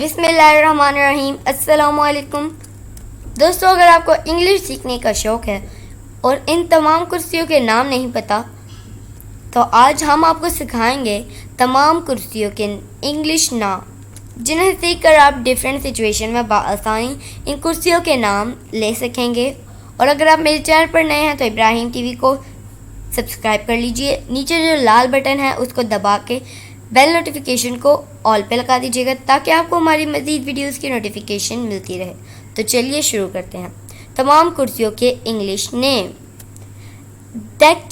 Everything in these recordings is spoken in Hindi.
बिस्मिल्लाहिर्रहमानिर्रहीम। अस्सलामुअलैकुम दोस्तों, अगर आपको इंग्लिश सीखने का शौक़ है और इन तमाम कुर्सियों के नाम नहीं पता तो आज हम आपको सिखाएंगे तमाम कुर्सियों के इंग्लिश नाम, जिन्हें सीखकर आप डिफरेंट सिचुएशन में बआसानी इन कुर्सियों के नाम ले सकेंगे। और अगर आप मेरे चैनल पर नए हैं तो इब्राहिम टीवी को सब्सक्राइब कर लीजिए। नीचे जो लाल बटन है उसको दबा के बेल नोटिफिकेशन को ऑल पे लगा दीजिएगा ताकि आपको हमारी मज़ीद वीडियोस की नोटिफिकेशन मिलती रहे। तो चलिए शुरू करते हैं। तमाम कुर्सियों के इंग्लिश नेम। डेक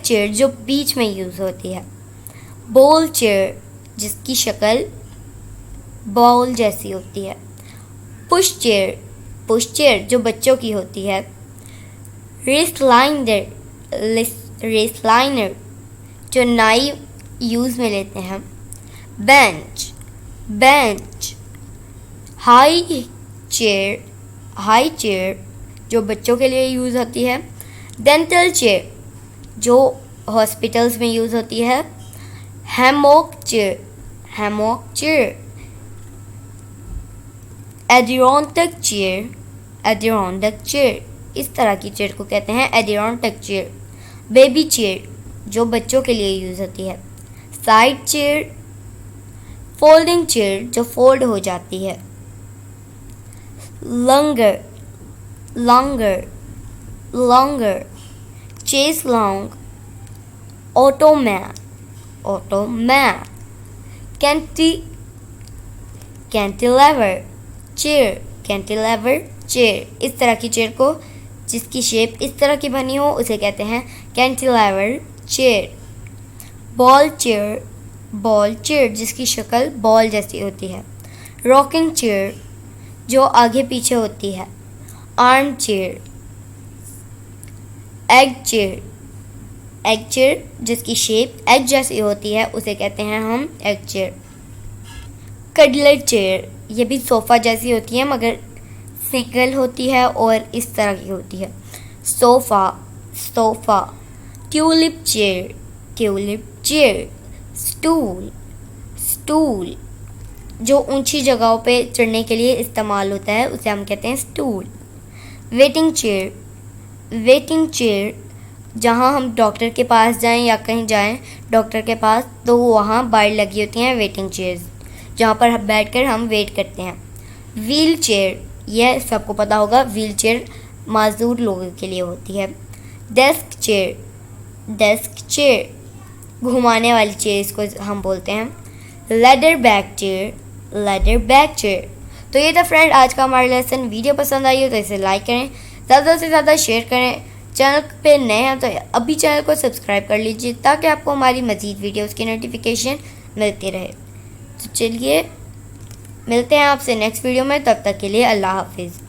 चेयर जो बीच में यूज़ होती है। बॉल चेयर जिसकी शक्ल बॉल जैसी होती है। पुश चेयर जो बच्चों की होती है। रेसलाइनर जो नाई यूज़ में लेते हैं। बेंच हाई चेयर जो बच्चों के लिए यूज़ होती है। डेंटल चेयर जो हॉस्पिटल्स में यूज़ होती है। Hammock chair. एडिरोंडक चेयर इस तरह की चेयर को कहते हैं एडिरोंडक चेयर। बेबी चेयर जो बच्चों के लिए यूज़ होती है। साइड चेयर, फोल्डिंग चेयर जो फोल्ड हो जाती है। Longer chaise longue. Automat cantilever chair इस तरह की चेयर को जिसकी शेप इस तरह की बनी हो उसे कहते हैं कैंटिलीवर चेयर। बॉल चेयर जिसकी शक्ल बॉल जैसी होती है। रॉकिंग चेयर जो आगे पीछे होती है। Arm chair. एग चेयर जिसकी शेप एग जैसी होती है उसे कहते हैं हम एग चेयर। कडलर चेयर ये भी सोफ़ा जैसी होती है मगर सिंगल होती है और इस तरह की होती है। सोफ़ा। Tulip chair. स्टूल जो ऊंची जगहों पे चढ़ने के लिए इस्तेमाल होता है उसे हम कहते हैं स्टूल। वेटिंग चेयर जहाँ हम डॉक्टर के पास जाएं या कहीं जाएं डॉक्टर के पास तो वहाँ बाहर लगी होती हैं वेटिंग चेयर्स जहाँ पर बैठकर हम वेट करते हैं। व्हील चेयर यह सबको पता होगा, व्हील चेयर माजूर लोगों के लिए होती है। डेस्क चेयर घुमाने वाली चेयर इसको हम बोलते हैं। Ladder back chair. तो ये था फ्रेंड आज का हमारा लेसन। वीडियो पसंद आई हो तो इसे लाइक करें, ज़्यादा से ज़्यादा शेयर करें। चैनल पे नए हैं तो अभी चैनल को सब्सक्राइब कर लीजिए ताकि आपको हमारी मज़ीद वीडियोस की नोटिफिकेशन मिलती रहे। तो चलिए मिलते हैं आपसे नेक्स्ट वीडियो में, तब तक के लिए अल्लाह हाफिज़।